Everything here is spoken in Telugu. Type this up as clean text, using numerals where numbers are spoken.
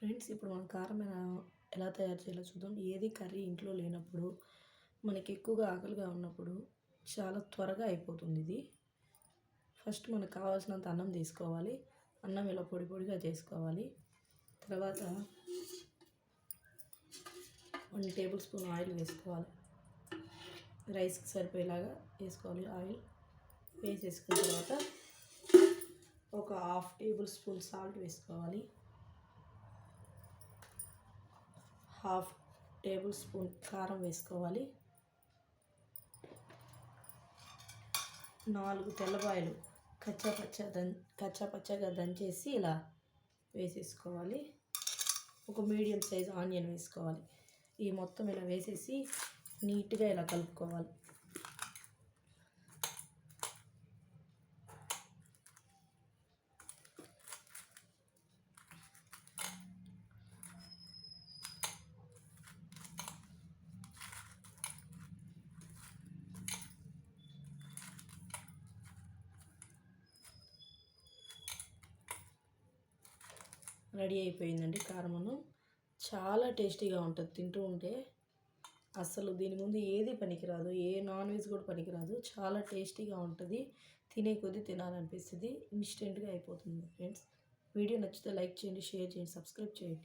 ఫ్రెండ్స్, ఇప్పుడు మనం కారం ఎలా తయారు చేయాలో చూద్దాం. ఏది కర్రీ ఇంట్లో లేనప్పుడు, మనకి ఎక్కువగా ఆకలిగా ఉన్నప్పుడు చాలా త్వరగా అయిపోతుంది ఇది. ఫస్ట్ మనకు కావాల్సినంత అన్నం తీసుకోవాలి. అన్నం ఇలా పొడి పొడిగా చేసుకోవాలి. తర్వాత 1 టేబుల్ స్పూన్ ఆయిల్ వేసుకోవాలి. రైస్కి సరిపోయేలాగా వేసుకోవాలి. ఆయిల్ వేసేసుకున్న తర్వాత ఒక 1/2 టేబుల్ స్పూన్ సాల్ట్ వేసుకోవాలి. 1/2 టేబుల్ స్పూన్ కారం వేసుకోవాలి. 4 తెల్లపాయలు కచ్చాపచ్చాగా దంచేసి ఇలా వేసేసుకోవాలి. ఒక మీడియం సైజ్ ఆనియన్ వేసుకోవాలి. ఈ మొత్తం ఇలా వేసేసి నీట్గా ఇలా కలుపుకోవాలి. రెడీ అయిపోయిందండి కారమన్నం. చాలా టేస్టీగా ఉంటుంది. తింటూ ఉంటే అసలు దీని ముందు ఏది పనికిరాదు. ఏ నాన్ వెజ్ కూడా పనికిరాదు. చాలా టేస్టీగా ఉంటుంది. తినే కొద్దీ తినాలనిపిస్తుంది. ఇన్స్టెంట్గా అయిపోతుంది ఫ్రెండ్స్. వీడియో నచ్చితే లైక్ చేయండి, షేర్ చేయండి, సబ్స్క్రైబ్ చేయండి.